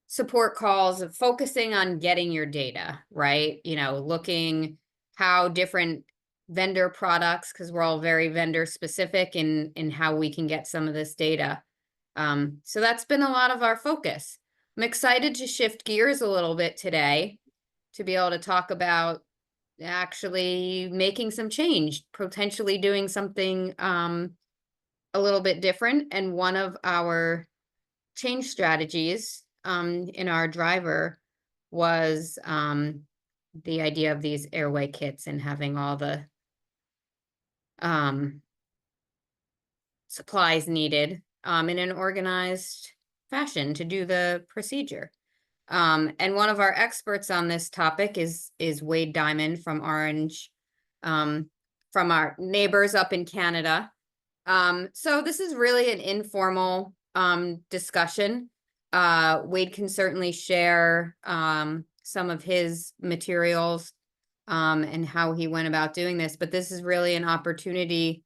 support calls of focusing on getting your data, right? Looking how different vendor products, because we're all very vendor specific in how we can get some of this data. So that's been a lot of our focus. I'm excited to shift gears a little bit today to be able to talk about actually making some change, potentially doing something a little bit different. And one of our change strategies in our driver was the idea of these Airway kits and having all the supplies needed in an organized fashion to do the procedure. And one of our experts on this topic is Wade Diamond from Orange, from our neighbors up in Canada. So this is really an informal discussion. Wade can certainly share some of his materials and how he went about doing this, but this is really an opportunity.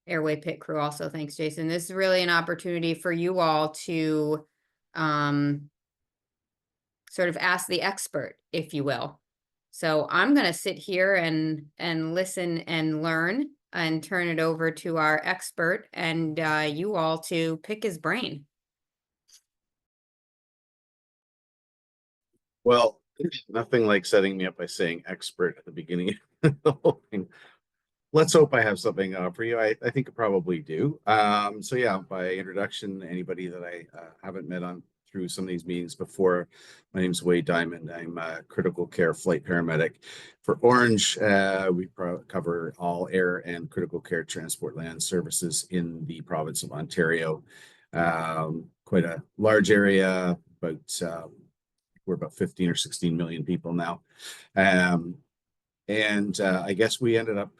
Airway Pit Crew also, thanks, Jason. This is really an opportunity for you all to sort of ask the expert, if you will. So I'm going to sit here and listen and learn and turn it over to our expert and you all to pick his brain. Well, nothing like setting me up by saying expert at the beginning of the whole thing. Let's hope I have something for you. I think I probably do. So yeah, by introduction, anybody that I haven't met on through some of these meetings before, my name's Wade Diamond. I'm a critical care flight paramedic for Orange. We cover all air and critical care transport land services in the province of Ontario. Quite a large area, but we're about 15 or 16 million people now. I guess we ended up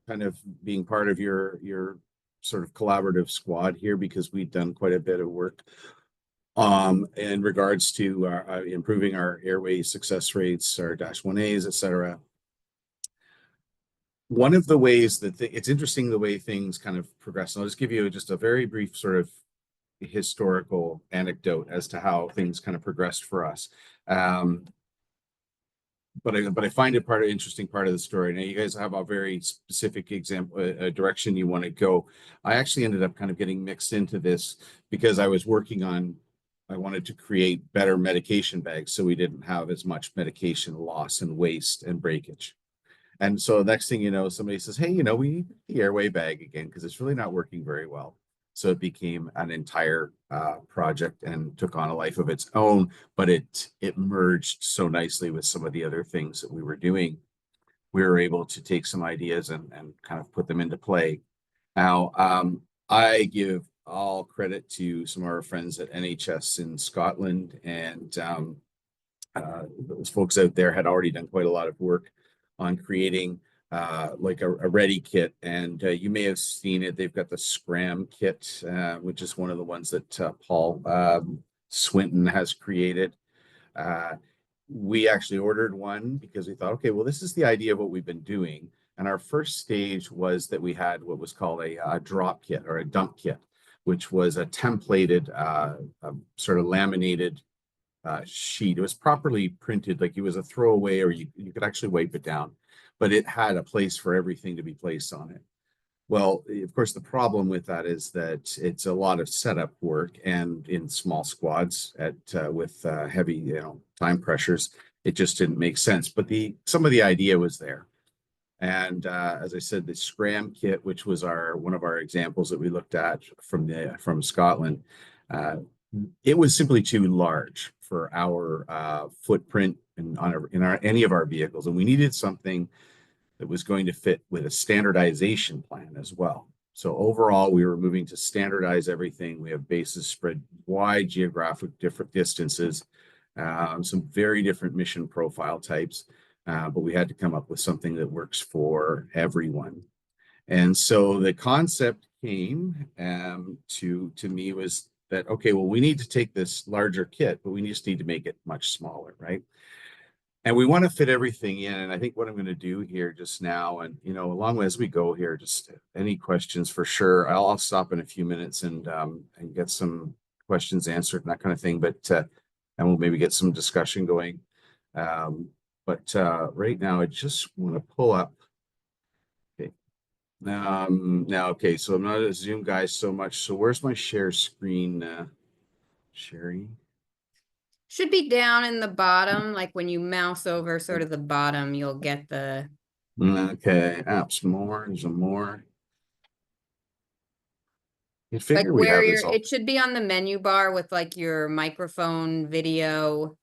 kind of being part of your sort of collaborative squad here because we've done quite a bit of work in regards to improving our airway success rates, our -1As, et cetera. One of the ways that it's interesting the way things kind of progress. And I'll just give you just a very brief sort of historical anecdote as to how things kind of progressed for us. But I find it interesting part of the story. Now you guys have a very specific example, direction you want to go. I actually ended up kind of getting mixed into this because I wanted to create better medication bags so we didn't have as much medication loss and waste and breakage. And so next thing you know, somebody says, hey, we need the Airway bag again because it's really not working very well. So it became an entire project and took on a life of its own, but it merged so nicely with some of the other things that we were doing. We were able to take some ideas and kind of put them into play. Now, I give all credit to some of our friends at NHS in Scotland, and those folks out there had already done quite a lot of work on creating like a ready kit, and you may have seen it. They've got the Scram kit, which is one of the ones that Paul Swinton has created. We actually ordered one because we thought, okay, well, this is the idea of what we've been doing. And our first stage was that we had what was called a drop kit or a dump kit, which was a templated, sort of laminated sheet. It was properly printed, like it was a throwaway, or you could actually wipe it down, but it had a place for everything to be placed on it. Well, of course, the problem with that is that it's a lot of setup work, and in small squads with heavy, time pressures, it just didn't make sense. But some of the idea was there. And as I said, the Scram kit, which was one of our examples that we looked at from Scotland, it was simply too large for our footprint in any of our vehicles, and we needed something that was going to fit with a standardization plan as well. So overall, we were moving to standardize everything. We have bases spread wide geographic different distances, some very different mission profile types, but we had to come up with something that works for everyone. And so the concept came to me was that, okay, well, we need to take this larger kit, but we just need to make it much smaller, right? And we want to fit everything in. And I think what I'm going to do here just now, and along as we go here, just any questions for sure. I'll stop in a few minutes and get some questions answered and that kind of thing, but and we'll maybe get some discussion going. But right now I just want to pull up. Okay. Now, okay, so I'm not a Zoom guy so much. So where's my share screen sharing? Should be down in the bottom, like when you mouse over sort of the bottom, you'll get the. Okay, apps more, there's a more. You Like figure we'd where have you're, this all. it should be on the menu bar with like your microphone, video,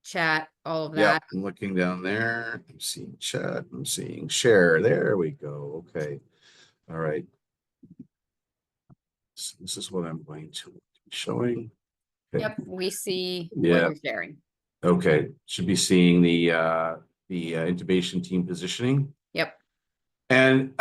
chat, all of Yep, that. I'm looking down there. I'm seeing chat. I'm seeing share. There we go. Okay. All right. So this is what I'm going to be showing. Okay. Yep, we see what Yeah. you're sharing. Okay. Should be seeing the intubation team positioning. Yep. And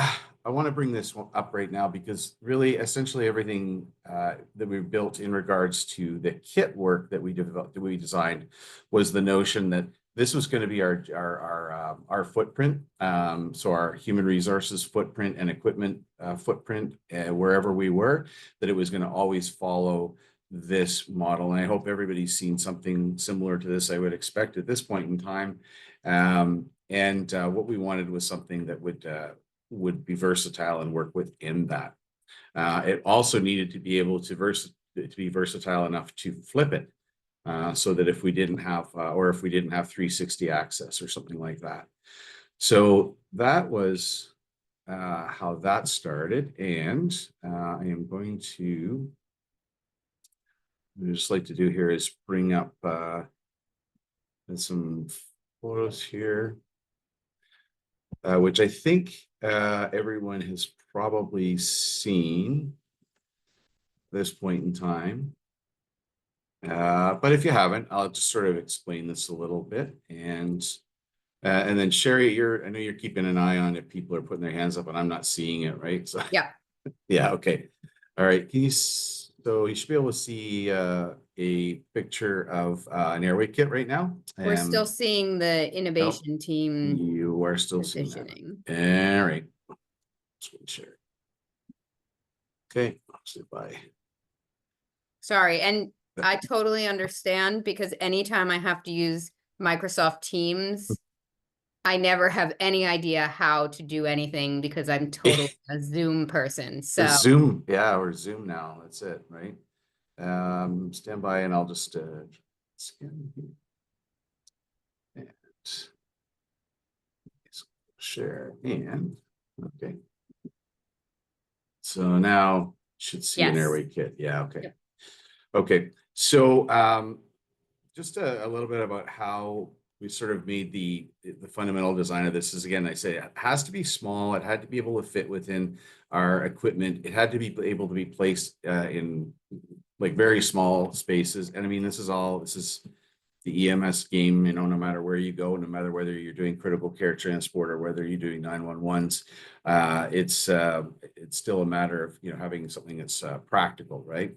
I want to bring this one up right now because really essentially everything that we built in regards to the kit work that we developed, that we designed, was the notion that this was going to be our footprint. So our human resources footprint and equipment footprint wherever we were, that it was going to always follow this model. And I hope everybody's seen something similar to this, I would expect at this point in time. And what we wanted was something that would be versatile and work within that. It also needed to be able to be versatile enough to flip it, so that if we didn't have 360 access or something like that. So that was how that started, and I am going to. What I'd just like to do here is bring up some photos here. Which I think everyone has probably seen at this point in time. But if you haven't, I'll just sort of explain this a little bit. And then Sherry, I know you're keeping an eye on if people are putting their hands up and I'm not seeing it, right? So Yeah. yeah, okay. All right. So you should be able to see a picture of an Airway kit right now. We're still seeing the Nope, innovation team you are still seeing that. positioning. All right. Screen share. Okay, bye. Sorry, and I totally understand because anytime I have to use Microsoft Teams, I never have any idea how to do anything because I'm totally a Zoom person. Or So Zoom, yeah, or Zoom now. That's it, right? Stand by and I'll just scan here. And share and okay. So now should see an yes. Airway kit. Yeah, okay. Yep. Okay. So just a little bit about how we sort of made the fundamental design of this is, again, I say it has to be small. It had to be able to fit within our equipment. It had to be able to be placed in like very small spaces. And I mean, this is the EMS game, no matter where you go, no matter whether you're doing critical care transport or whether you're doing 911s, it's still a matter of, having something that's practical, right?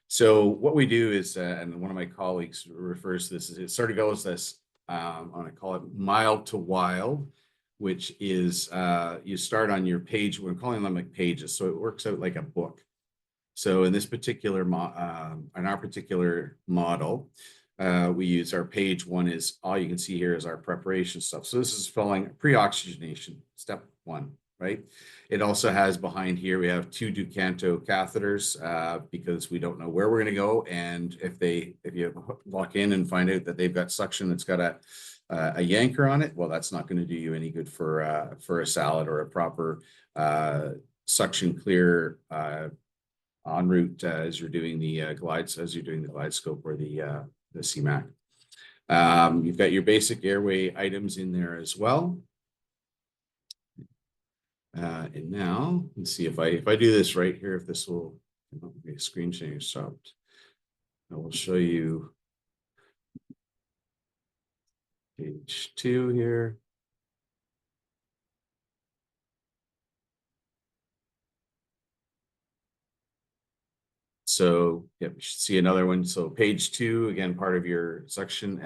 So what we do is, and one of my colleagues refers to this, is it sort of goes this, I want to call it mild to wild, which is you start on your page. We're calling them like pages, so it works out like a book. So in this particular in our particular model, we use our page one is all you can see here is our preparation stuff. So this is filling pre-oxygenation, step one, right? It also has behind here, we have 2 Ducanto catheters because we don't know where we're going to go. And if you walk in and find out that they've got suction that's got a yanker on it, well, that's not going to do you any good for a salad or a proper suction clear en route as you're doing the glide scope or the CMAC. You've got your basic airway items in there as well. And now let's see if I do this right here, if this will be a screen share stopped. I will show you page 2 here. So yeah, you should see another one. So page 2, again, part of your suction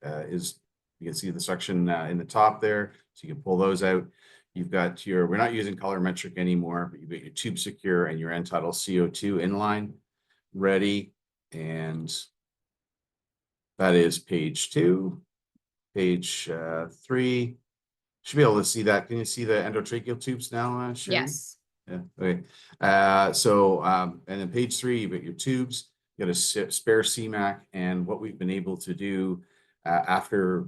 is, you can see the suction in the top there. So you can pull those out. You've got we're not using colorimetric anymore, but you've got your tube secure and your end tidal CO2 inline ready. And that is page 2, page 3. Should be able to see that. Can you see the endotracheal tubes now, Sherry? Yes. Yeah. Okay. And then page 3, you've got your tubes, you got a spare CMAC, and what we've been able to do after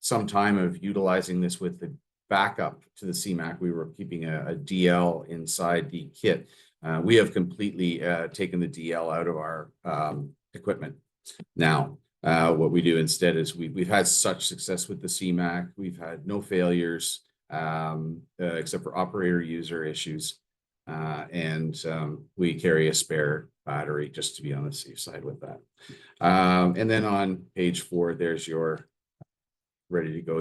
some time of utilizing this with the backup to the CMAC, we were keeping a DL inside the kit. We have completely taken the DL out of our equipment. Now, what we do instead is we've had such success with the CMAC. We've had no failures except for operator user issues. We carry a spare battery just to be on the safe side with that. And then on page 4, there's your ready to go.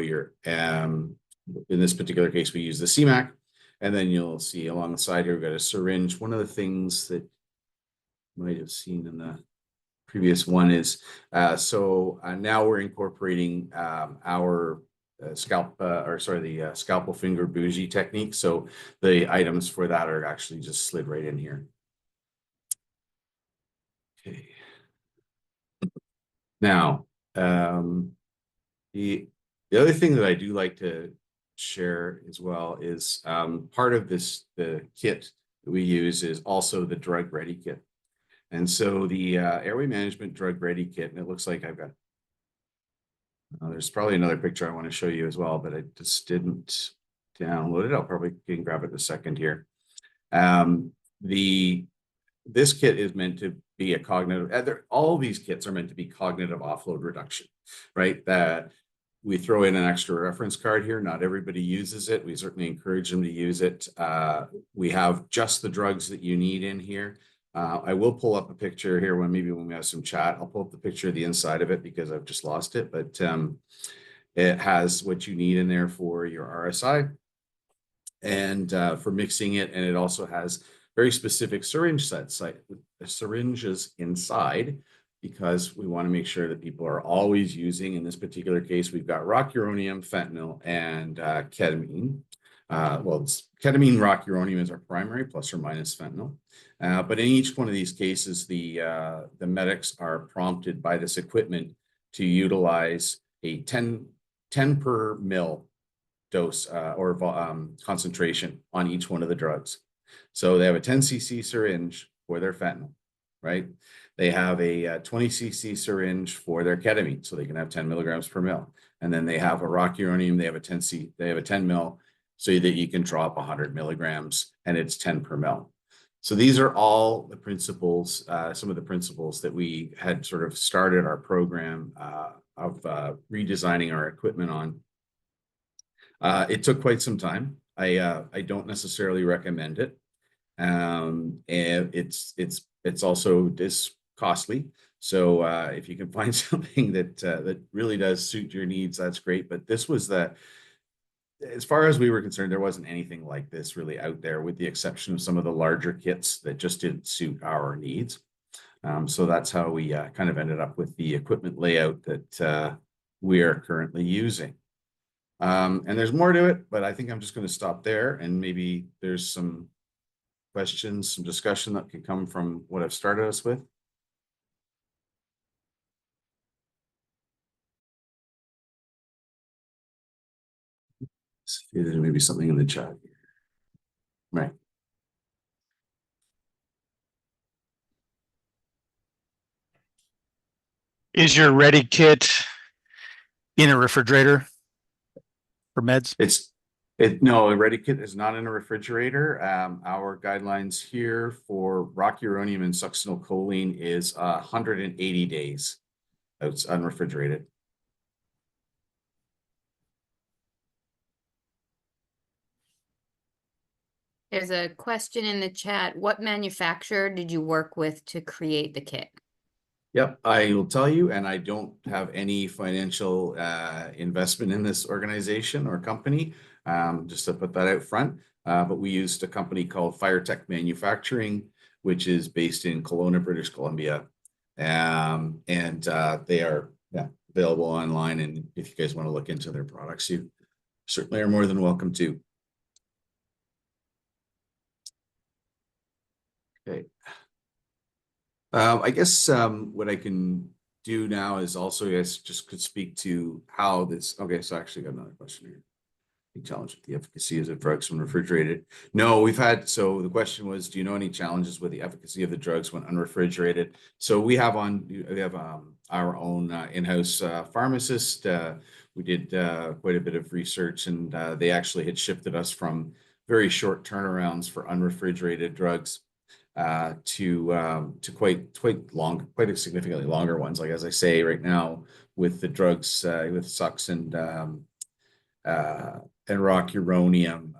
In this particular case, we use the CMAC. And then you'll see along the side here, we've got a syringe. One of the things that you might have seen in the previous one is now we're incorporating our scalpel finger bougie technique. So the items for that are actually just slid right in here. Okay. Now, the other thing that I do like to share as well is part of the kit that we use is also the drug ready kit. And so the airway management drug ready kit, and it looks like I've got, there's probably another picture I want to show you as well, but I just didn't download it. I'll probably can grab it in a second here. This kit is meant to be a cognitive, all these kits are meant to be cognitive offload reduction, right? That we throw in an extra reference card here. Not everybody uses it. We certainly encourage them to use it. We have just the drugs that you need in here. I will pull up a picture here when we have some chat. I'll pull up the picture of the inside of it because I've just lost it, but it has what you need in there for your RSI and for mixing it. And it also has very specific syringes inside because we want to make sure that people are always using. In this particular case, we've got rocuronium, fentanyl, and ketamine. It's ketamine, rocuronium is our primary, plus or minus fentanyl. But in each one of these cases, the medics are prompted by this equipment to utilize a 10 per mil dose or concentration on each one of the drugs. So they have a 10 cc syringe for their fentanyl, right? They have a 20 cc syringe for their ketamine, so they can have 10 milligrams per mil. And then they have a rocuronium, they have a 10 mil, so that you can drop 100 milligrams and it's 10 per mil. So these are all the principles, some of the principles that we had sort of started our program of redesigning our equipment on. It took quite some time. I don't necessarily recommend it. And it's also costly. So if you can find something that really does suit your needs, that's great. But this was as far as we were concerned, there wasn't anything like this really out there, with the exception of some of the larger kits that just didn't suit our needs. So that's how we kind of ended up with the equipment layout that we are currently using. And there's more to it, but I think I'm just going to stop there, and maybe there's some questions, some discussion that can come from what I've started us with. There's maybe something in the chat. Right. Is your ready kit in a refrigerator for meds? No, a ready kit is not in a refrigerator. Our guidelines here for rocuronium and succinylcholine is 180 days. It's unrefrigerated. There's a question in the chat. What manufacturer did you work with to create the kit? Yep, I will tell you, and I don't have any financial investment in this organization or company, just to put that out front. But we used a company called FireTech Manufacturing, which is based in Kelowna, British Columbia. And they are available online. And if you guys want to look into their products, you certainly are more than welcome to. Okay. I guess what I can do now is also, I guess, just could speak to how this. Okay, so I actually got another question here. The challenge with the efficacy of drugs when refrigerated. No, we've had. So the question was, do you know any challenges with the efficacy of the drugs when unrefrigerated? So we have our own in-house pharmacist. We did quite a bit of research, and they actually had shifted us from very short turnarounds for unrefrigerated drugs to quite a significantly longer ones. Like as I say, right now with the drugs with Sux and rocuronium,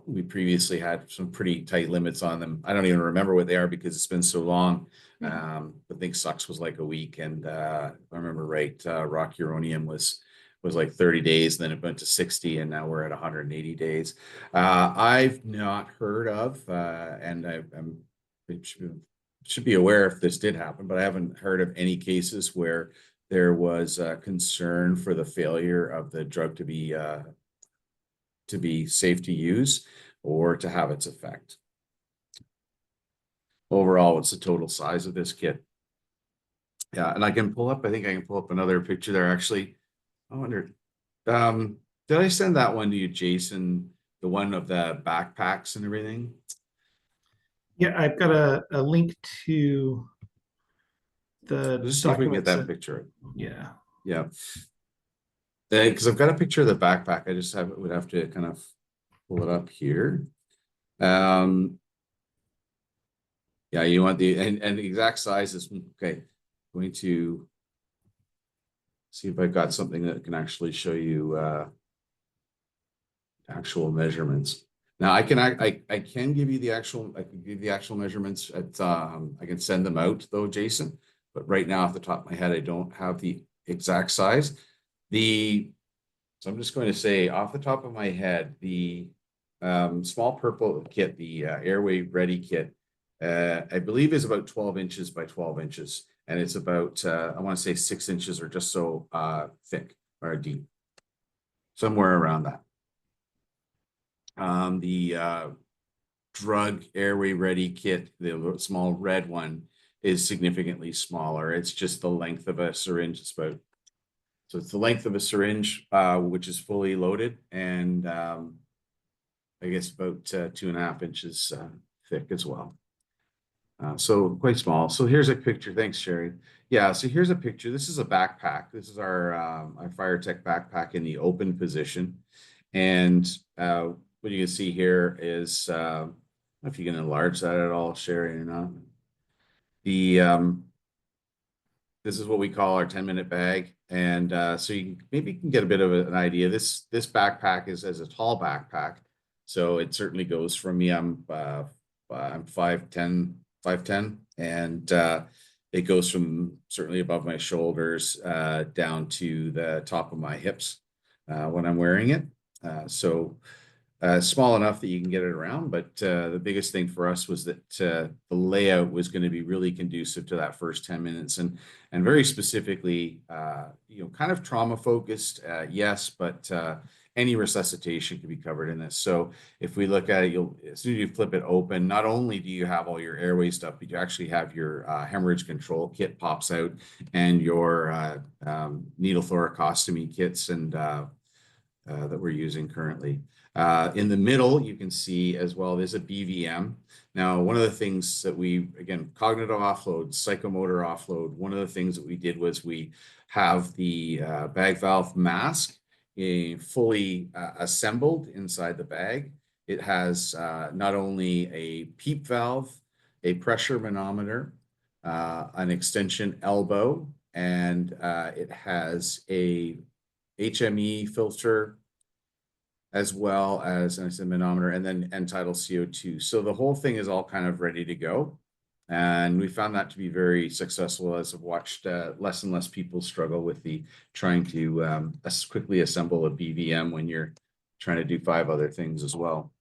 we previously had some pretty tight limits on them. I don't even remember what they are because it's been so long. I think Sux was like a week, and if I remember right, rocuronium was like 30 days, then it went to 60, and now we're at 180 days. I've not heard of, and I'm should be aware if this did happen, but I haven't heard of any cases where there was a concern for the failure of the drug to be safe to use or to have its effect. Overall, what's the total size of this kit? Yeah, and I think I can pull up another picture there actually. I wonder, did I send that one to you, Jason? The one of the backpacks and everything? Yeah, I've got a link to the Let's see if we can get documents that picture. Yeah. Yeah. Because I've got a picture of the backpack. I just would have to kind of pull it up here. Yeah, you want the and the exact size is okay. Going to see if I've got something that can actually show you actual measurements. Now I can give you the actual measurements at I can send them out though, Jason. But right now off the top of my head, I don't have the exact size. So I'm just going to say off the top of my head, the small purple kit, the Airway Ready kit, I believe is about 12 inches by 12 inches. And it's about, I want to say 6 inches or just so thick or deep. Somewhere around that. The drug Airway Ready kit, the small red one, is significantly smaller. It's just the length of a syringe. So it's the length of a syringe, which is fully loaded, and I guess about 2.5 inches thick as well. So quite small. So here's a picture. Thanks, Sherry. Yeah, so here's a picture. This is a backpack. This is our FireTech backpack in the open position. And what you can see here is, I don't know if you can enlarge that at all, Sherry, or not. This is what we call our 10-minute bag. And so you maybe can get a bit of an idea. This backpack is as a tall backpack. So it certainly goes from me. I'm 5'10", and it goes from certainly above my shoulders down to the top of my hips when I'm wearing it. So small enough that you can get it around, but the biggest thing for us was that the layout was going to be really conducive to that first 10 minutes, and very specifically, kind of trauma focused, yes, but any resuscitation can be covered in this. So if we look at it, as soon as you flip it open, not only do you have all your airway stuff, but you actually have your hemorrhage control kit pops out, and your needle thoracostomy kits and that we're using currently. In the middle, you can see as well, there's a BVM. Now, one of the things that again, cognitive offload, psychomotor offload, one of the things that we did was we have the bag valve mask fully assembled inside the bag. It has not only a PEEP valve, a pressure manometer, an extension elbow, and it has a HME filter, as well as a manometer, and then end-tidal CO2. So the whole thing is all kind of ready to go. And we found that to be very successful, as I've watched less and less people struggle with trying to quickly assemble a BVM when you're trying to do 5 other things as well.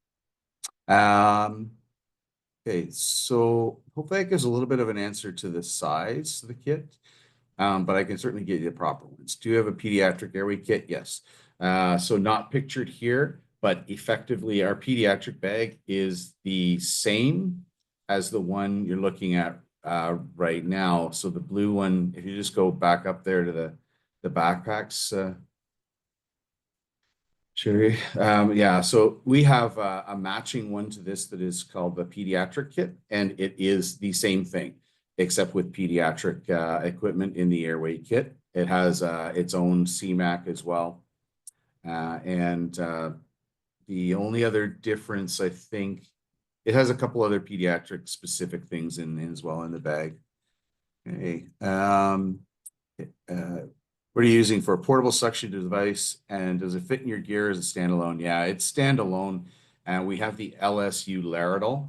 Okay, so hopefully that gives a little bit of an answer to the size of the kit, but I can certainly get you the proper ones. Do you have a pediatric airway kit? Yes. So not pictured here, but effectively our pediatric bag is the same as the one you're looking at right now. So the blue one, if you just go back up there to the backpacks, Sherry. Yeah, so we have a matching one to this that is called the pediatric kit, and it is the same thing, except with pediatric equipment in the Airway kit. It has its own CMAC as well. And the only other difference, I think, it has a couple other pediatric specific things in as well in the bag. Okay. What are you using for a portable suction device, and does it fit in your gear as a standalone? Yeah, it's standalone, and we have the LSU Laridol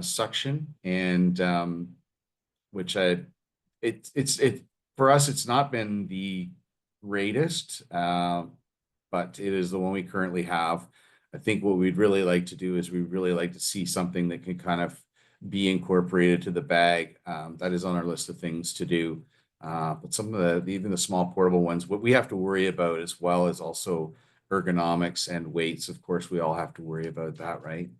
suction, and which it's for us, it's not been the greatest, but it is the one we currently have. I think what we'd really like to do is we'd really like to see something that can kind of be incorporated to the bag. That is on our list of things to do. But some of even the small portable ones, what we have to worry about as well is also ergonomics and weights. Of course, we all have to worry about that, right?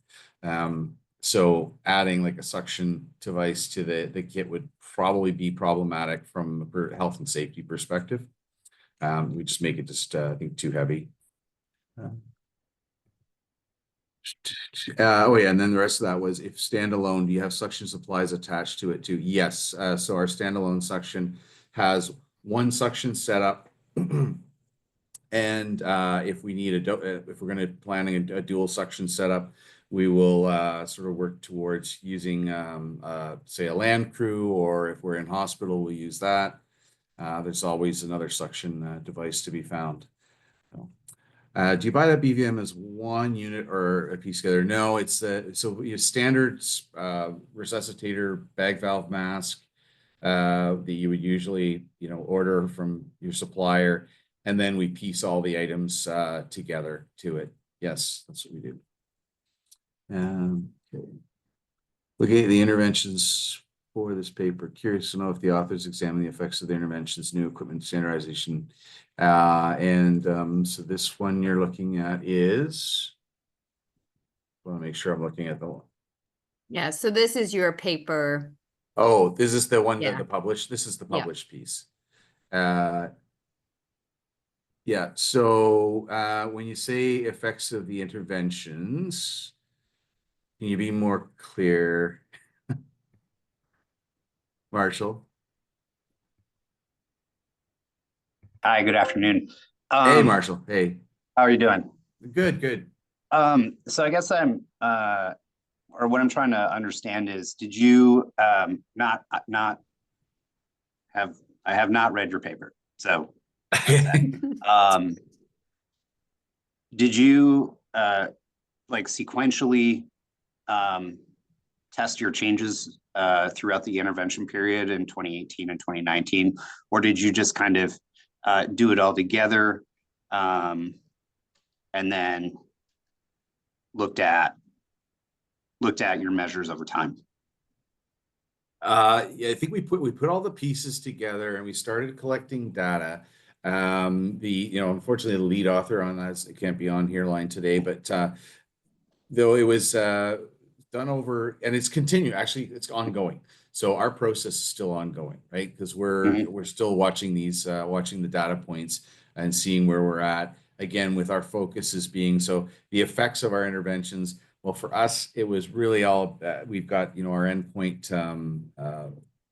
So adding like a suction device to the kit would probably be problematic from a health and safety perspective. We just make it just, I think, too heavy. Oh yeah, and then the rest of that was, if standalone, do you have suction supplies attached to it too? Yes. So our standalone suction has one suction setup, and if we need if we're going to planning a dual suction setup, we will sort of work towards using say a land crew, or if we're in hospital, we'll use that. There's always another suction device to be found. Do you buy that BVM as one unit or a piece together? No, it's so your standard resuscitator bag valve mask that you would usually, order from your supplier, and then we piece all the items together to it. Yes, that's what we do. Okay. Looking at the interventions for this paper, curious to know if the authors examine the effects of the interventions, new equipment standardization. So this one you're looking at is, I want to make sure I'm looking at the one. Yeah, so this is your paper. Oh, this is the one Yeah. that the published. This is the Yeah. published piece. Yeah. So when you say effects of the interventions, can you be more clear, Marshall? Hi, good afternoon. Hey, Marshall. Hey. How are you doing? Good, good. So I guess or what I'm trying to understand is, did you I have not read your paper. So did you like sequentially test your changes throughout the intervention period in 2018 and 2019, or did you just kind of do it all together and then looked at your measures over time? Yeah, I think we put all the pieces together and we started collecting data. Unfortunately, the lead author on that can't be on here line today, but though it was done over, and it's continued. Actually, it's ongoing. So our process is still ongoing, right? Because we're still watching watching the data points and seeing where we're at. Again, with our focus as being, so the effects of our interventions. Well, for us, it was really all, we've got, our endpoint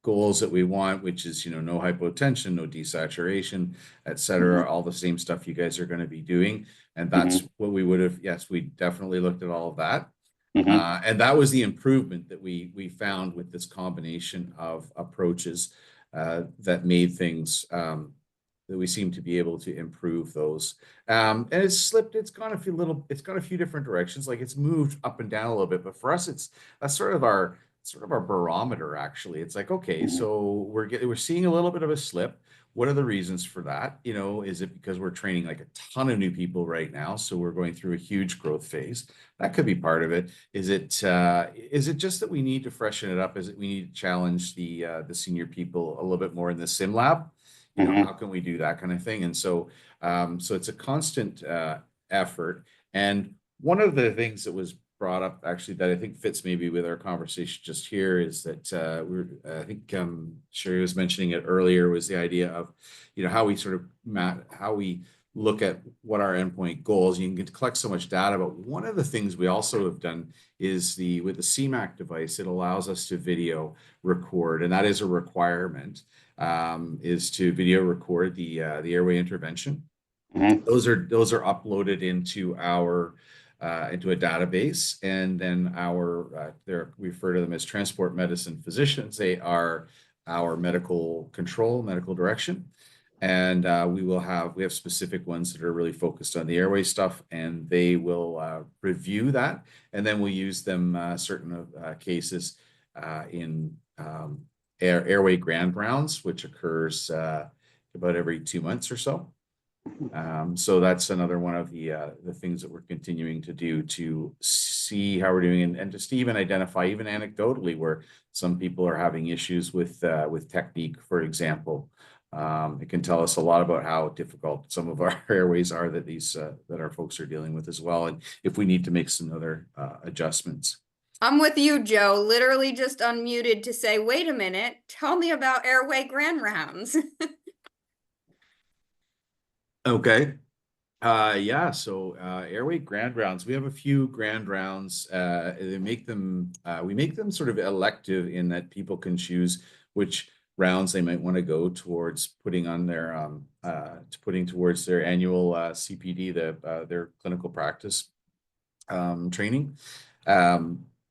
goals that we want, which is, no hypotension, no desaturation, et cetera, all the same stuff you guys are going to be doing. And that's what we would have, yes, we definitely looked at all of that. And that was the improvement that we found with this combination of approaches that made things, that we seem to be able to improve those. And it's gone a few different directions. Like it's moved up and down a little bit, but for us, that's sort of our barometer, actually. It's like, okay, so we're seeing a little bit of a slip. What are the reasons for that? Is it because we're training like a ton of new people right now? So we're going through a huge growth phase. That could be part of it. Is it just that we need to freshen it up? Is it we need to challenge the senior people a little bit more in the sim lab? How can we do that kind of thing? And so it's a constant effort. And one of the things that was brought up actually that I think fits maybe with our conversation just here is that I think Sherry was mentioning it earlier, was the idea of, you know, how we sort of how we look at what our endpoint goals. You can collect so much data, but one of the things we also have done is with the CMAC device, it allows us to video record, and that is a requirement, is to video record the airway intervention. Mhm. Those are uploaded into into a database, and then we refer to them as transport medicine physicians. They are our medical direction, and we have specific ones that are really focused on the airway stuff, and they will review that, and then we'll use them certain cases in airway grand rounds, which occurs about every 2 months or so. So that's another one of the things that we're continuing to do to see how we're doing, and just even identify, even anecdotally, where some people are having issues with technique, for example. It can tell us a lot about how difficult some of our airways are that our folks are dealing with as well, and if we need to make some other adjustments. I'm with you, Joe. Literally just unmuted to say, wait a minute, tell me about airway grand rounds. Okay. Yeah, so airway grand rounds, we have a few grand rounds. We make them sort of elective in that people can choose which rounds they might want to go towards putting on their towards their annual CPD, their clinical practice training.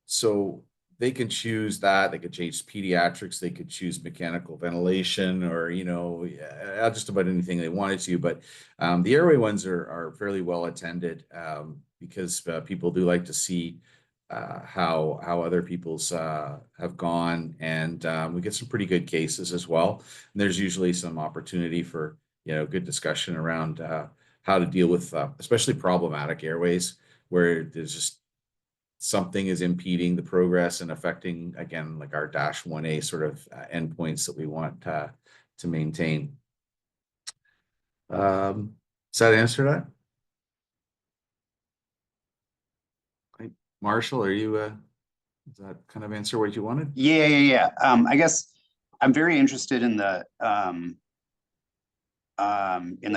So they can choose that. They could choose pediatrics. They could choose mechanical ventilation, or, you know, just about anything they wanted to. But the airway ones are fairly well attended, because people do like to see how other people's have gone, and we get some pretty good cases as well. And there's usually some opportunity for, you know, good discussion around how to deal with especially problematic airways, where there's just something is impeding the progress and affecting, again, like our -1A sort of endpoints that we want to maintain. Does that answer that? Marshall, does that kind of answer what you wanted? Yeah. I guess I'm very interested in the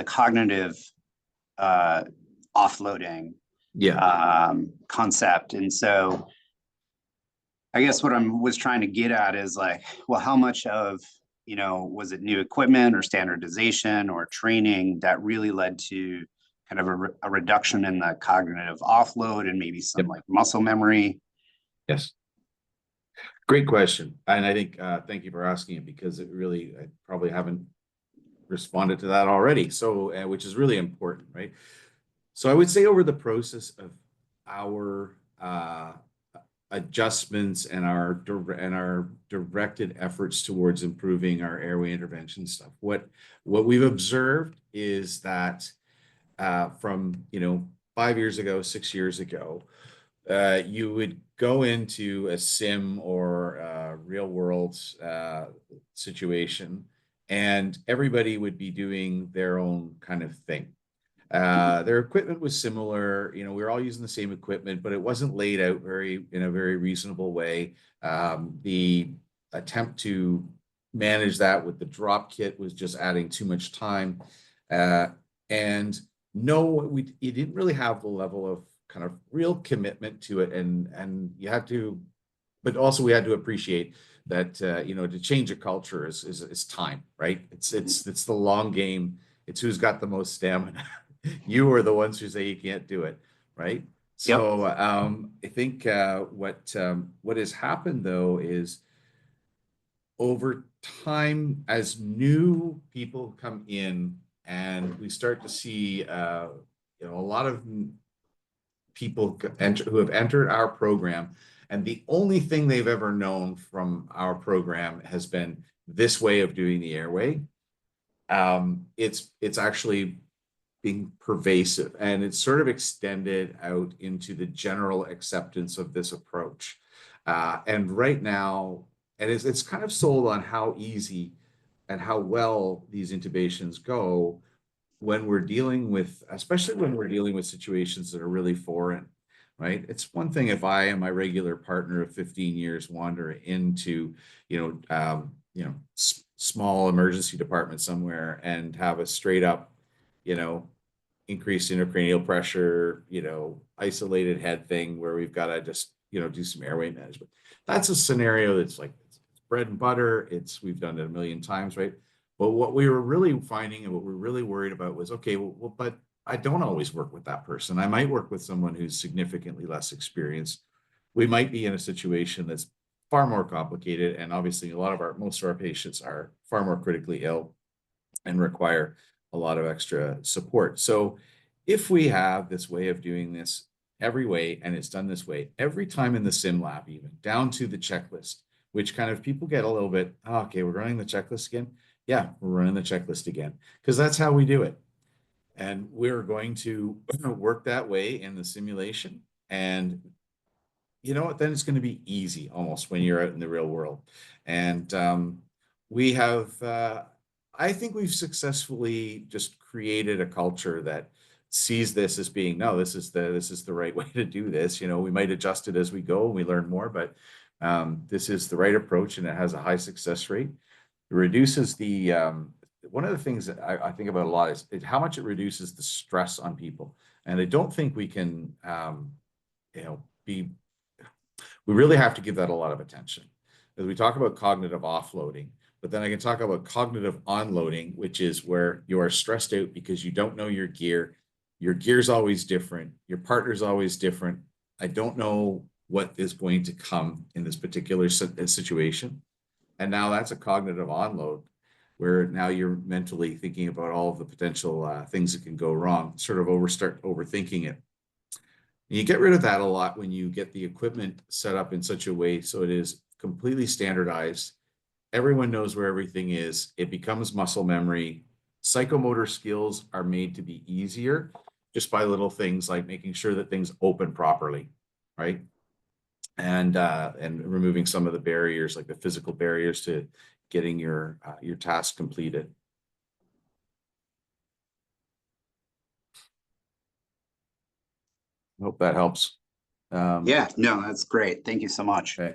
cognitive offloading concept. And so I guess what I was trying to get at is like, well, how much of, you know, was it new equipment or standardization or training that really led to kind of a reduction in the cognitive offload and maybe some like muscle memory? Yes. Great question. And I think, thank you for asking it, because I probably haven't responded to that already. So, which is really important, right? So I would say over the process of our adjustments and our directed efforts towards improving our airway intervention stuff, what we've observed is that from 5 years ago, 6 years ago, you would go into a sim or a real world situation, and everybody would be doing their own kind of thing. Their equipment was similar. We were all using the same equipment, but it wasn't laid out in a very reasonable way. The attempt to manage that with the drop kit was just adding too much time. And you didn't really have the level of kind of real commitment to it. And you had to, but also we had to appreciate that, to change a culture is time, right? It's the long game. It's who's got the most stamina. You are the ones who say you can't do it, right? So I think what has happened though is over time, as new people come in and we start to see a lot of people who have entered our program, and the only thing they've ever known from our program has been this way of doing the airway. It's actually being pervasive, and it's sort of extended out into the general acceptance of this approach. And right now, and it's kind of sold on how easy and how well these intubations go especially when we're dealing with situations that are really foreign, right? It's one thing if I and my regular partner of 15 years wander into, small emergency department somewhere and have a straight up, increased intracranial pressure, isolated head thing where we've got to just, do some airway management. That's a scenario that's like it's bread and butter. We've done it a million times, right? But what we were really finding and what we were really worried about was, okay, well, but I don't always work with that person. I might work with someone who's significantly less experienced. We might be in a situation that's far more complicated. And obviously most of our patients are far more critically ill and require a lot of extra support. So if we have this way of doing this every way, and it's done this way every time in the sim lab, even down to the checklist, which kind of people get a little bit, okay, we're running the checklist again. Yeah, we're running the checklist again, because that's how we do it. And we're going to work that way in the simulation. And you know what, then it's going to be easy almost when you're out in the real world. And we have, I think we've successfully just created a culture that sees this as being, no, this is the right way to do this. We might adjust it as we go and we learn more, but this is the right approach, and it has a high success rate. It reduces the, one of the things that I think about a lot is how much it reduces the stress on people. And I don't think we can, we really have to give that a lot of attention. As we talk about cognitive offloading, but then I can talk about cognitive onloading, which is where you are stressed out because you don't know your gear. Your gear's always different. Your partner's always different. I don't know what is going to come in this particular situation. And now that's a cognitive onload where now you're mentally thinking about all of the potential things that can go wrong, sort of start overthinking it. And you get rid of that a lot when you get the equipment set up in such a way so it is completely standardized. Everyone knows where everything is. It becomes muscle memory. Psychomotor skills are made to be easier just by little things like making sure that things open properly, right? And removing some of the barriers, like the physical barriers to getting your task completed. I hope that helps. Yeah, no, that's great. Thank you so much. Okay.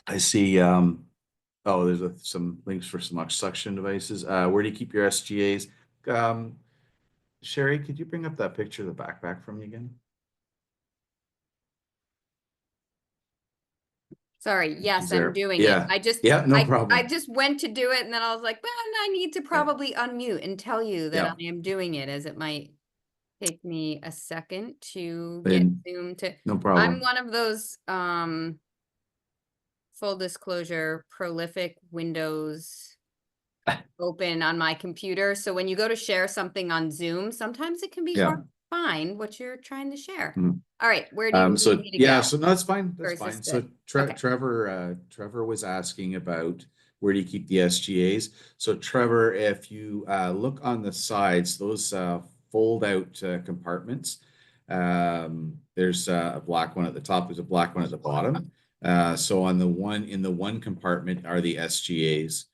I see. There's some links for some suction devices. Where do you keep your SGAs? Sherry, could you bring up that picture of the backpack for me again? Sorry, yes, there? I'm doing Yeah. it. Yeah, no I problem. just went to do it and then I was like, well, I need to probably unmute and tell you that Yeah. I am doing it, as it might take me a second to get Then Zoom to. no I'm problem. one of those full disclosure prolific Windows open on my computer. So when you go to share something on Zoom, sometimes it can be hard to find what you're trying to share. Mhm. All right, where do you need me to go? So no, that's fine. That's Or is fine. this So good? Okay. Trevor was asking about where do you keep the SGAs. So Trevor, if you look on the sides, those fold out compartments. There's a black one at the top. There's a black one at the bottom. So on the one compartment are the SGAs.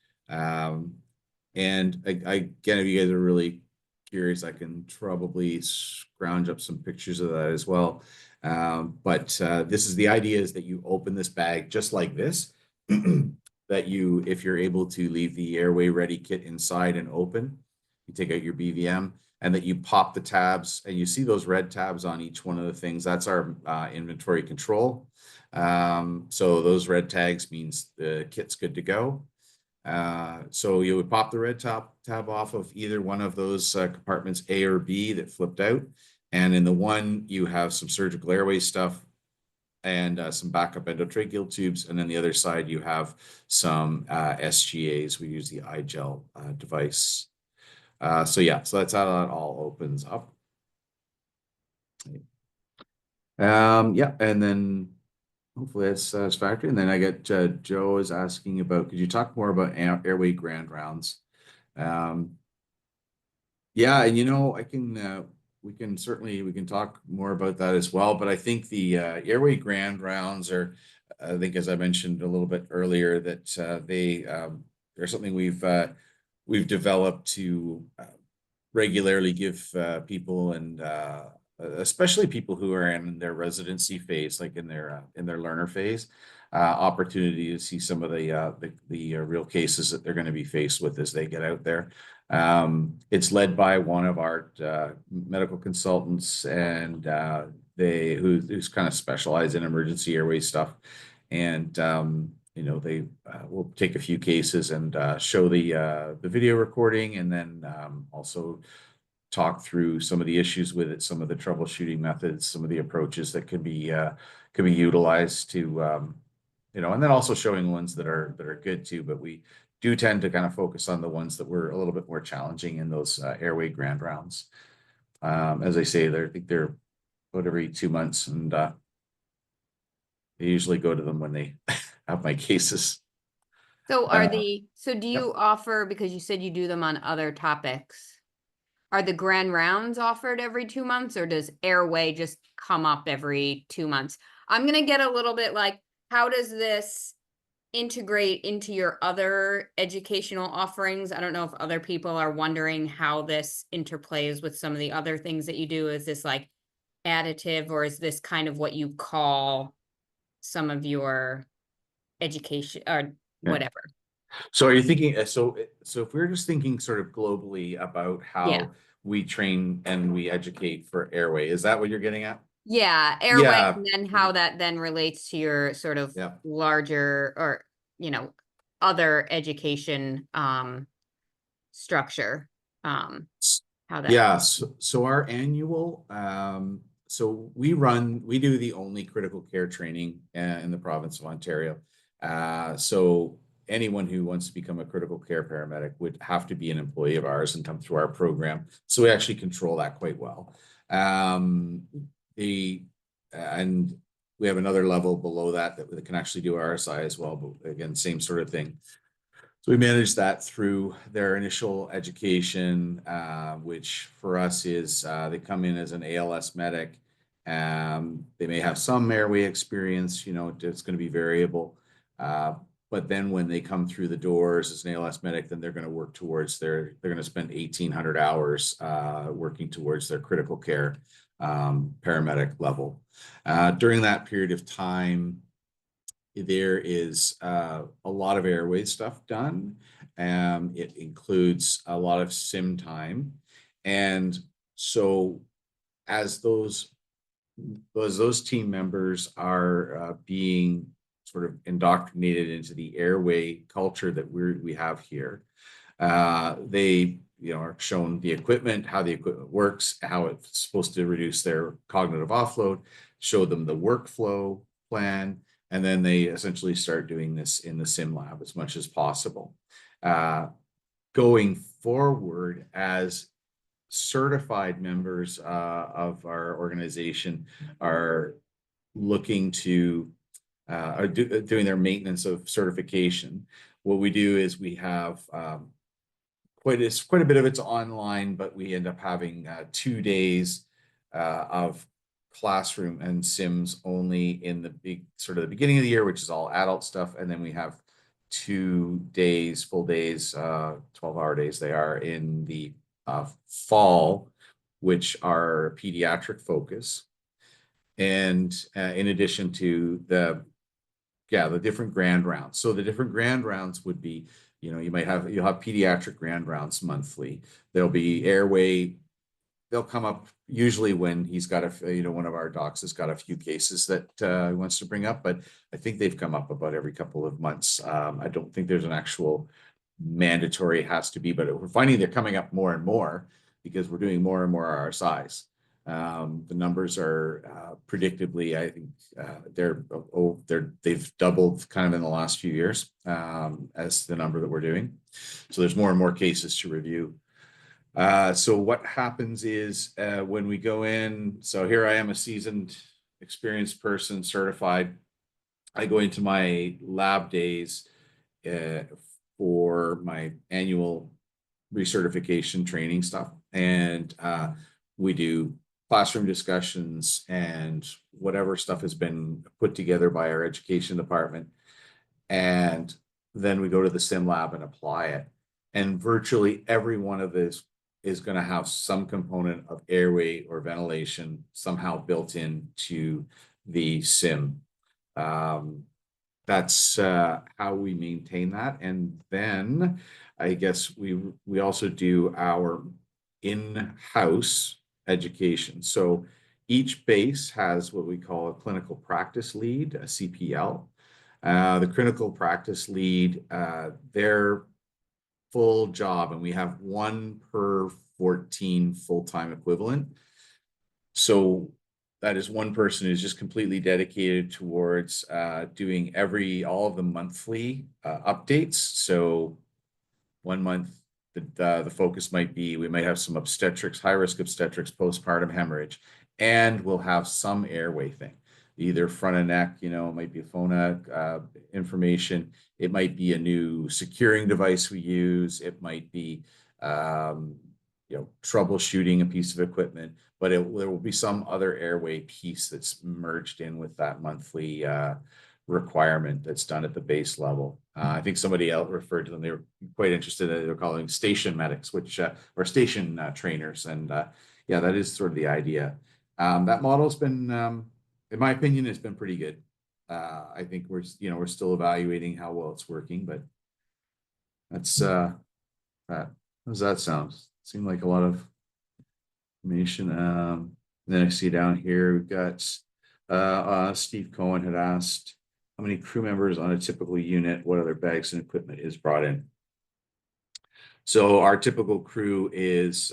And again, if you guys are really curious, I can probably scrounge up some pictures of that as well. But this is the idea is that you open this bag just like this, that if you're able to leave the Airway ready kit inside and open, you take out your BVM, and that you pop the tabs, and you see those red tabs on each one of the things. That's our inventory control. So those red tags means the kit's good to go. So you would pop the red tab off of either one of those compartments, A or B, that flipped out. And in the one, you have some surgical airway stuff and some backup endotracheal tubes. And then the other side, you have some SGAs. We use the iGel device. So that's how that all opens up. And then hopefully that's satisfactory. And then I get Joe is asking about, could you talk more about Airway grand rounds? And I can we can talk more about that as well. But I think the Airway grand rounds are, I think, as I mentioned a little bit earlier, that they're something we've developed to regularly give people and especially people who are in their residency phase, like in their learner phase, opportunity to see some of the real cases that they're going to be faced with as they get out there. It's led by one of our medical consultants, and who's kind of specialized in emergency airway stuff, and you know, they will take a few cases and show the video recording, and then also talk through some of the issues with it, some of the troubleshooting methods, some of the approaches that could be utilized to, you know, and then also showing ones that are good too. But we do tend to kind of focus on the ones that were a little bit more challenging in those airway grand rounds. As I say, I think they're about every 2 months, and I usually go to them when they have my cases. So so do yep. you offer, because you said you do them on other topics, are the grand rounds offered every 2 months, or does Airway just come up every 2 months? I'm going to get a little bit like, how does this integrate into your other educational offerings? I don't know if other people are wondering how this interplays with some of the other things that you do. Is this like additive, or is this kind of what you call some of your education or whatever? So are you thinking, so if we're just thinking sort of globally about how Yeah. we train and we educate for Airway, is that what you're getting at? Yeah, Airway, Yeah. and then how that then relates to your sort of Yeah. larger, or, you know, other education structure. How that. Yeah, so our annual, so we do the only critical care training in the province of Ontario. So anyone who wants to become a critical care paramedic would have to be an employee of ours and come through our program. So we actually control that quite well. And we have another level below that can actually do RSI as well, but again, same sort of thing. So we manage that through their initial education, which for us is they come in as an ALS medic. They may have some airway experience, you know, it's going to be variable. But then when they come through the doors as an ALS medic, then they're going to work towards they're going to spend 1,800 hours working towards their critical care paramedic level. During that period of time, there is a lot of airway stuff done. It includes a lot of sim time. And so as those team members are being sort of indoctrinated into the airway culture that we have here, they, you know, are shown the equipment, how the equipment works, how it's supposed to reduce their cognitive offload, show them the workflow plan, and then they essentially start doing this in the sim lab as much as possible. Going forward, as certified members of our organization are looking to are doing their maintenance of certification, what we do is we have quite a bit of it's online, but we end up having 2 days of classroom and sims only in the the beginning of the year, which is all adult stuff, and then we have 2 days, full days, 12-hour days they are, in the fall, which are pediatric focus. And in addition to the different grand rounds. So the different grand rounds would be, you know, you'll have pediatric grand rounds monthly. There'll be airway. They'll come up usually when he's got one of our docs has got a few cases that he wants to bring up, but I think they've come up about every couple of months. I don't think there's an actual mandatory has to be, but we're finding they're coming up more and more because we're doing more and more RSIs. The numbers are predictably, I think they've doubled kind of in the last few years as the number that we're doing. So there's more and more cases to review. So what happens is when we go in, so here I am, a seasoned, experienced person, certified. I go into my lab days for my annual recertification training stuff, and we do classroom discussions and whatever stuff has been put together by our education department. And then we go to the sim lab and apply it. And virtually every one of these is going to have some component of airway or ventilation somehow built into the sim. That's how we maintain that. And then I guess we also do our in-house education. So each base has what we call a clinical practice lead, a CPL. The clinical practice lead, their full job, and we have 1 per 14 full-time equivalent. So that is one person who's just completely dedicated towards doing all of the monthly updates. So 1 month, the focus might be, we might have some obstetrics, high risk obstetrics, postpartum hemorrhage, and we'll have some airway thing, either front of neck, it might be a phona information. It might be a new securing device we use. It might be, troubleshooting a piece of equipment, but there will be some other airway piece that's merged in with that monthly requirement that's done at the base level. I think somebody else referred to them. They were quite interested. They were calling station medics, which or station trainers. And yeah, that is sort of the idea. That model's been, in my opinion, it's been pretty good. I think we're still evaluating how well it's working, but that's that. How does that sound? Seemed like a lot of information. Then I see down here we've got Steve Cohen had asked how many crew members on a typical unit, what other bags and equipment is brought in. So our typical crew is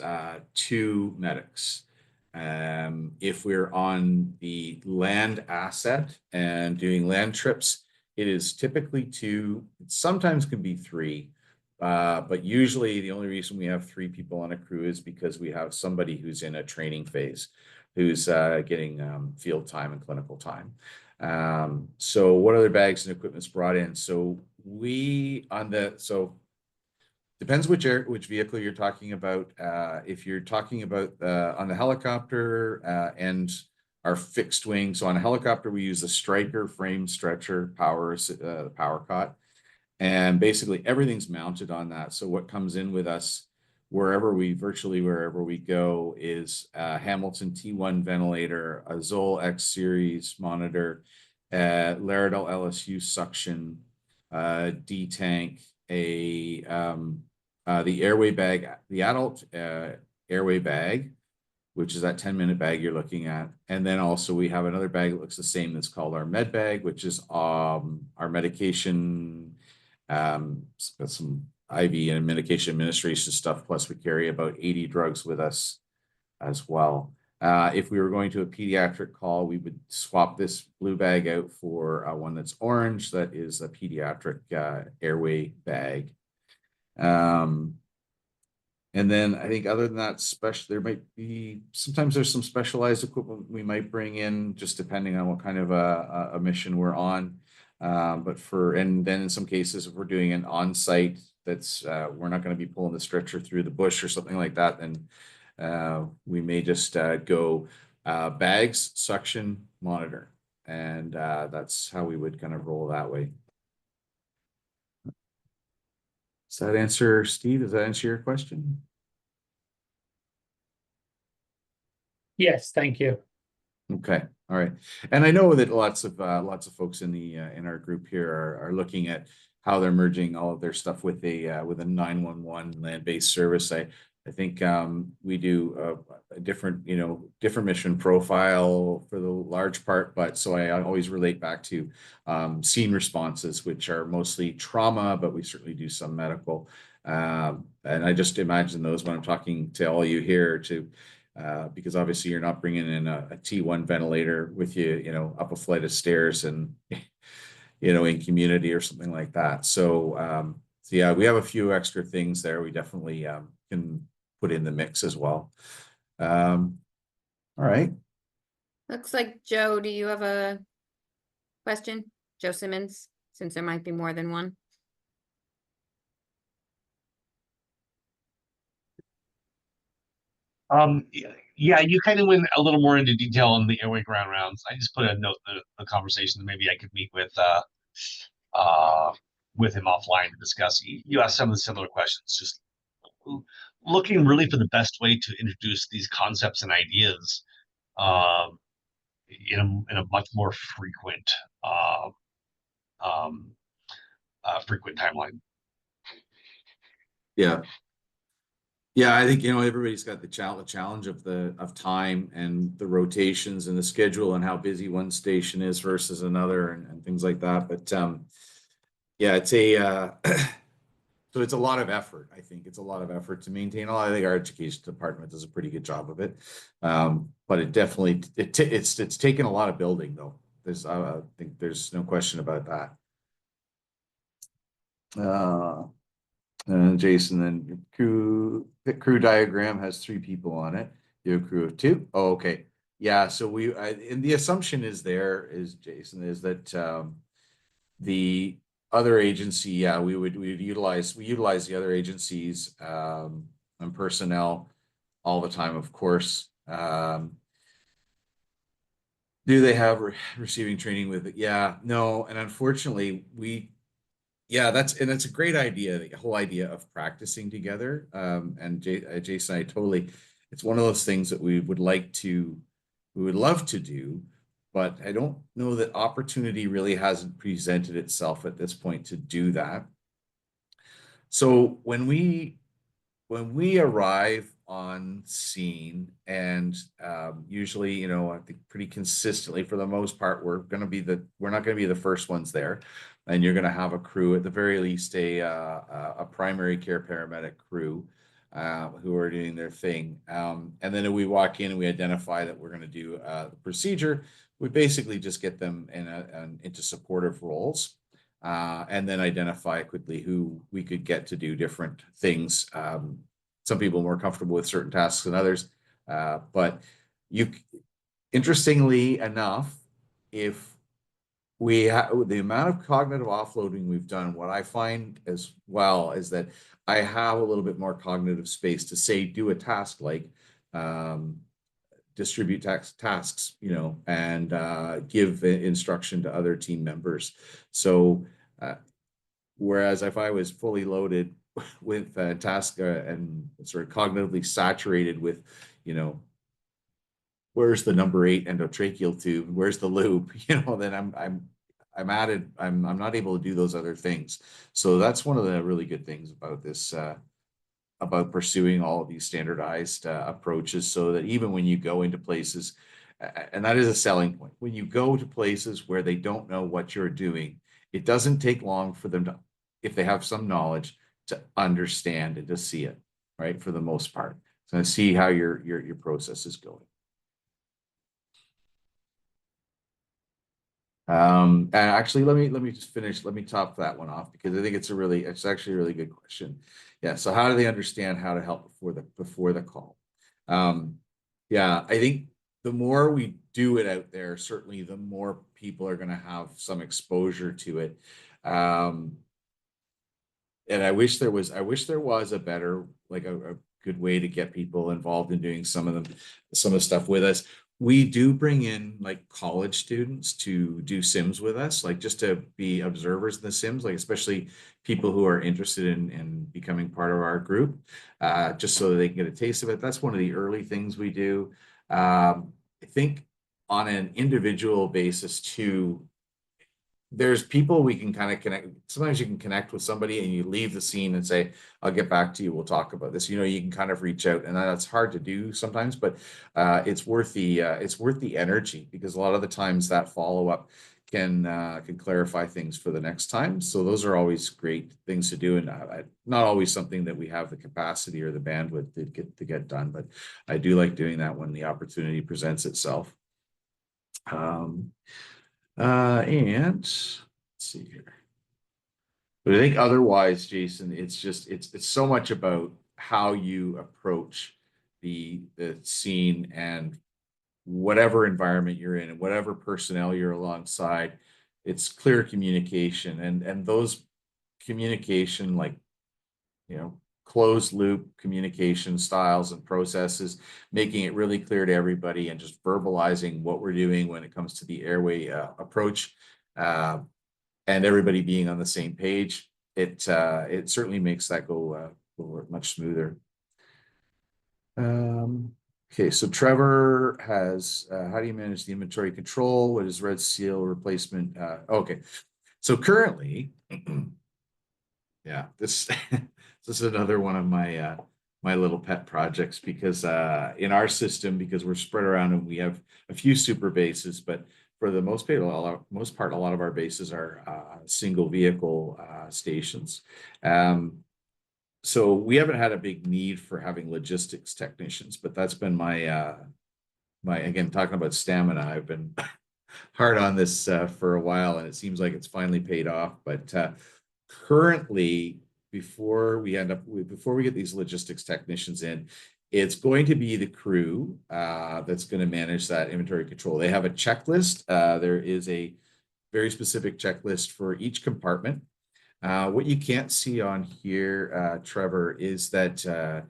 2 medics. If we're on the land asset and doing land trips, it is typically 2, it sometimes can be 3. But usually the only reason we have 3 people on a crew is because we have somebody who's in a training phase, who's getting field time and clinical time. So what other bags and equipment's brought in? So depends which vehicle you're talking about. If you're talking about on the helicopter and our fixed wing. So on a helicopter, we use the Striker frame stretcher power cot. And basically everything's mounted on that. So what comes in with us, virtually wherever we go, is a Hamilton T1 ventilator, a Zoll X series monitor, Laerdal LSU suction, D-tank, the airway bag, the adult airway bag, which is that 10-minute bag you're looking at. And then also we have another bag that looks the same that's called our med bag, which is our medication. Got some IV and medication administration stuff. Plus we carry about 80 drugs with us as well. If we were going to a pediatric call, we would swap this blue bag out for one that's orange. That is a pediatric airway bag. And then I think other than that, there might be, sometimes there's some specialized equipment we might bring in, just depending on what kind of a mission we're on. And then in some cases, if we're doing an on-site, that's we're not going to be pulling the stretcher through the bush or something like that, then we may just go bags, suction, monitor, and that's how we would kind of roll that way. Does that answer, Steve? Does that answer your question? Yes, thank you. Okay, all right. And I know that lots of folks in our group here are looking at how they're merging all of their stuff with a 911 land-based service. I think we do a different mission profile for the large part, but so I always relate back to scene responses, which are mostly trauma, but we certainly do some medical. And I just imagine those when I'm talking to all you here because obviously you're not bringing in a T1 ventilator with you, up a flight of stairs and, in community or something like that. So yeah, we have a few extra things there. We definitely can put in the mix as well. All right. Looks like Joe, do you have a question? Joe Simmons, since there might be more than one. Yeah, you kind of went a little more into detail on the airway ground rounds. I just put a note in the conversation that maybe I could meet with him offline to discuss. You asked some of the similar questions. Just looking really for the best way to introduce these concepts and ideas um, in a much more frequent um, frequent timeline. Yeah. Yeah, I think, everybody's got the challenge of time and the rotations and the schedule and how busy one station is versus another and things like that. But yeah, it's so it's a lot of effort. I think it's a lot of effort to maintain all. I think our education department does a pretty good job of it. But it definitely, it's taken a lot of building though. I think there's no question about that. Jason, then the crew diagram has 3 people on it. You have a crew of 2. Oh, okay. Yeah. So and the assumption is Jason, is that the other agency, yeah, we utilize the other agencies and personnel all the time, of course. Do they have receiving training with it? Yeah, no, and unfortunately, yeah, that's a great idea. The whole idea of practicing together. And Jason, it's one of those things that we would love to do, but I don't know that opportunity really hasn't presented itself at this point to do that. So when we arrive on scene, and usually, I think pretty consistently for the most part, we're not going to be the first ones there, and you're going to have a crew, at the very least, a primary care paramedic crew who are doing their thing. And then we walk in and we identify that we're going to do the procedure. We basically just get them into supportive roles. And then identify quickly who we could get to do different things. Some people are more comfortable with certain tasks than others. But interestingly enough, if we have the amount of cognitive offloading we've done, what I find as well is that I have a little bit more cognitive space to say, do a task like distribute tasks, and give instruction to other team members. So, whereas if I was fully loaded with task and sort of cognitively saturated with, where's the number 8 endotracheal tube, where's the loop, then I'm not able to do those other things. So that's one of the really good things about this, about pursuing all of these standardized approaches, so that even when you go into places, and that is a selling point, when you go to places where they don't know what you're doing, it doesn't take long for them to, if they have some knowledge, to understand and to see it, right? For the most part. So see how your process is going. And actually, let me just finish. Let me top that one off, because I think it's actually a really good question. Yeah. So how do they understand how to help before the call? Yeah, I think the more we do it out there, certainly the more people are going to have some exposure to it. And I wish there was a better, like a good way to get people involved in doing some of the stuff with us. We do bring in like college students to do sims with us, like just to be observers in the sims, like especially people who are interested in becoming part of our group, just so that they can get a taste of it. That's one of the early things we do. I think on an individual basis too, there's people we can kind of connect. Sometimes you can connect with somebody and you leave the scene and say, I'll get back to you. We'll talk about this. You can kind of reach out, and that's hard to do sometimes, but it's worth the energy, because a lot of the times that follow-up can clarify things for the next time. So those are always great things to do, and not always something that we have the capacity or the bandwidth to get done, but I do like doing that when the opportunity presents itself. And let's see here. But I think otherwise, Jason, it's so much about how you approach the scene, and whatever environment you're in and whatever personnel you're alongside. It's clear communication, and those communication, like, closed loop communication styles and processes, making it really clear to everybody and just verbalizing what we're doing when it comes to the airway approach, and everybody being on the same page. It certainly makes that go much smoother. Okay, so Trevor has, how do you manage the inventory control? What is red seal replacement? Okay, so currently, yeah, this this is another one of my my little pet projects because in our system, because we're spread around and we have a few super bases, but for the most part, a lot of our bases are single vehicle stations. So we haven't had a big need for having logistics technicians, but that's been my again, talking about stamina, I've been hard on this for a while, and it seems like it's finally paid off. But currently, before we get these logistics technicians in, it's going to be the crew that's going to manage that inventory control. They have a checklist. There is a very specific checklist for each compartment. What you can't see on here, Trevor, is that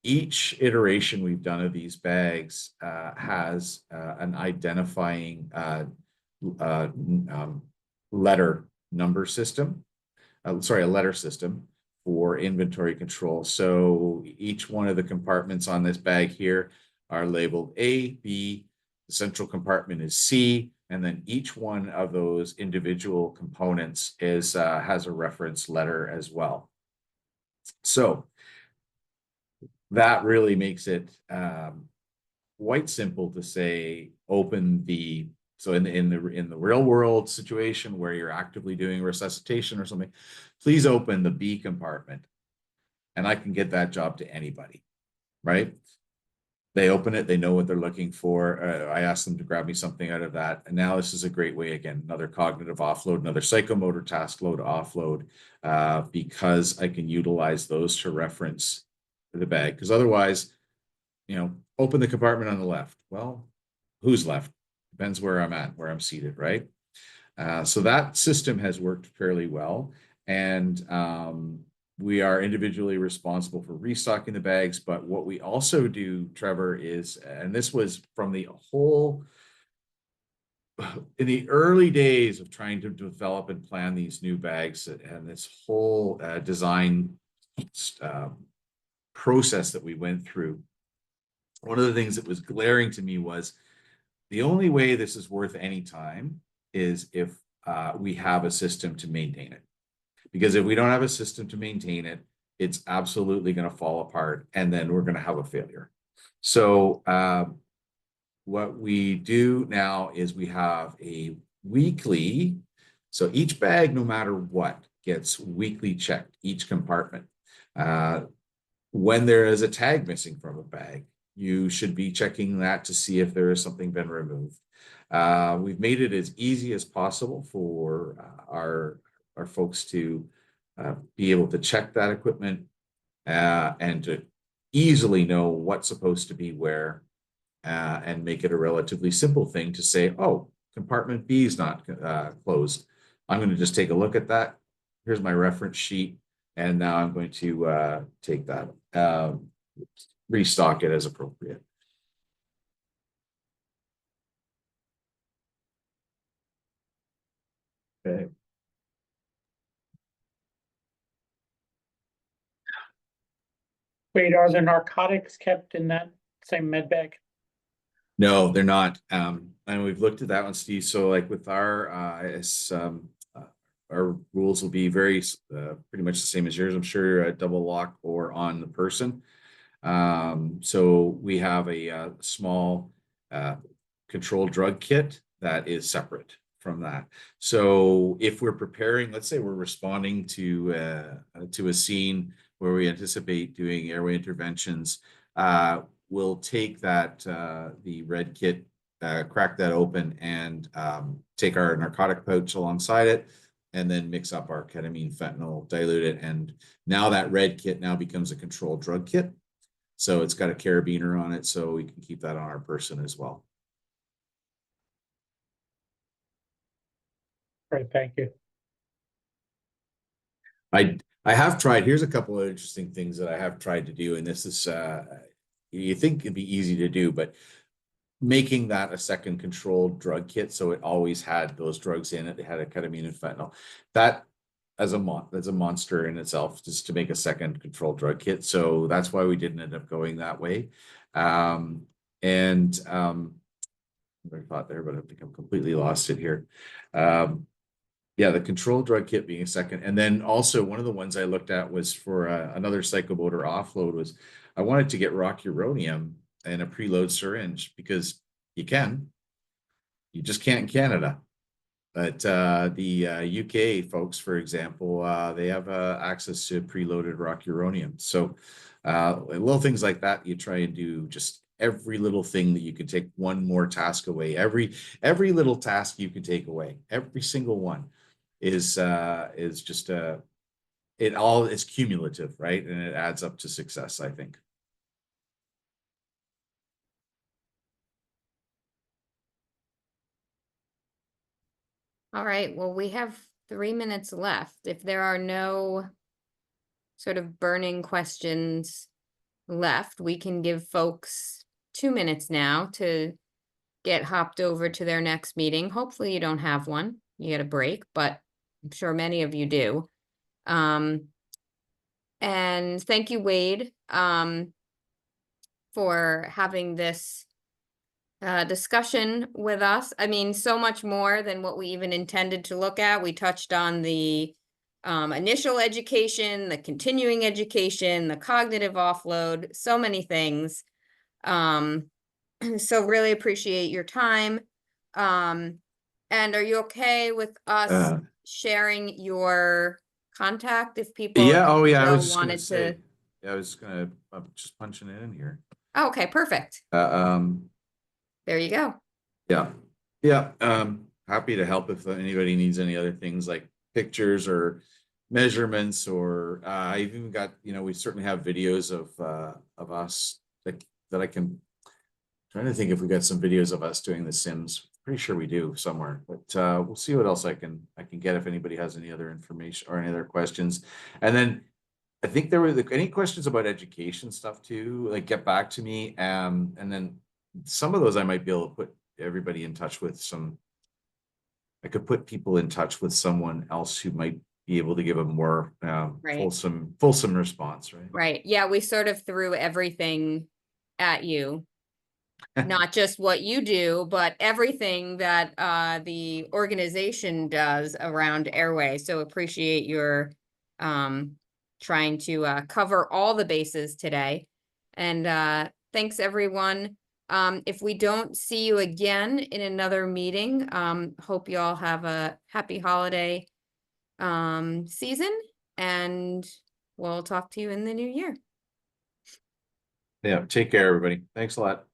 each iteration we've done of these bags has an identifying letter number system. Sorry, a letter system for inventory control. So each one of the compartments on this bag here are labeled A, B, the central compartment is C, and then each one of those individual components is has a reference letter as well. So that really makes it quite simple to say open the, so in the real world situation where you're actively doing resuscitation or something, please open the B compartment, and I can get that job to anybody, right? They open it, they know what they're looking for. I ask them to grab me something out of that. And now this is a great way, again, another cognitive offload, another psychomotor task load offload, because I can utilize those to reference the bag. Because otherwise, you know, open the compartment on the left. Well, who's left? Depends where I'm at, where I'm seated, right? So that system has worked fairly well. And we are individually responsible for restocking the bags. But what we also do, Trevor, is, and this was from the whole, in the early days of trying to develop and plan these new bags and this whole design process that we went through, one of the things that was glaring to me was the only way this is worth any time is if we have a system to maintain it. Because if we don't have a system to maintain it, it's absolutely going to fall apart, and then we're going to have a failure. So what we do now is we have a weekly, so each bag, no matter what, gets weekly checked, each compartment. When there is a tag missing from a bag, you should be checking that to see if there is something been removed. We've made it as easy as possible for our folks to be able to check that equipment and to easily know what's supposed to be where, and make it a relatively simple thing to say, oh, compartment B is not closed. I'm going to just take a look at that. Here's my reference sheet. And now I'm going to take that, restock it as appropriate. Okay. Wait, are the narcotics kept in that same med bag? No, they're not. And we've looked at that one, Steve. So like with our rules will be very pretty much the same as yours. I'm sure a double lock or on the person. So we have a small controlled drug kit that is separate from that. So if we're preparing, let's say we're responding to a scene where we anticipate doing airway interventions, we'll take that the red kit, crack that open, and take our narcotic pouch alongside it, and then mix up our ketamine, fentanyl, dilute it, and now that red kit now becomes a controlled drug kit. So it's got a carabiner on it, so we can keep that on our person as well. Great, thank you. I have tried, here's a couple of interesting things that I have tried to do, and this is, you think it'd be easy to do, but making that a second controlled drug kit, so it always had those drugs in it. It had a ketamine and fentanyl. That as a monster in itself, just to make a second controlled drug kit. So that's why we didn't end up going that way. I thought there, but I think I'm completely lost it here. Yeah, the controlled drug kit being a second. And then also one of the ones I looked at was for another psychomotor offload was I wanted to get rocuronium in a preload syringe because you just can't in Canada. But the UK folks, for example, they have access to preloaded rocuronium. So little things like that, you try and do just every little thing that you can take one more task away. Every little task you can take away, every single one is just it all is cumulative, right? And it adds up to success, I think. All right, well, we have 3 minutes left. If there are no sort of burning questions left, we can give folks 2 minutes now to get hopped over to their next meeting. Hopefully you don't have one, you get a break, but I'm sure many of you do. And thank you, Wade, for having this discussion with us. I mean, so much more than what we even intended to look at. We touched on the initial education, the continuing education, the cognitive offload, so many things. So really appreciate your time. And are you okay with us sharing your contact if people Yeah. Oh, yeah. I still was just gonna wanted say. to? Yeah, I was gonna. I'm just punching it in here. Oh, okay, perfect. There you go. Yeah. Happy to help if anybody needs any other things like pictures or measurements, or I've even got, we certainly have videos of us that I can. Trying to think if we got some videos of us doing the Sims. Pretty sure we do somewhere, but we'll see what else I can get if anybody has any other information or any other questions. And then I think there were any questions about education stuff too, like get back to me. And then some of those I might be able to put everybody in touch with I could put people in touch with someone else who might be able to give a more Right. fulsome response, right? Right. Yeah, we sort of threw everything at you. Not just what you do, but everything that the organization does around Airway. So appreciate your trying to cover all the bases today. And thanks everyone. If we don't see you again in another meeting, hope you all have a happy holiday season, and we'll talk to you in the new year. Yeah. Take care, everybody. Thanks a lot.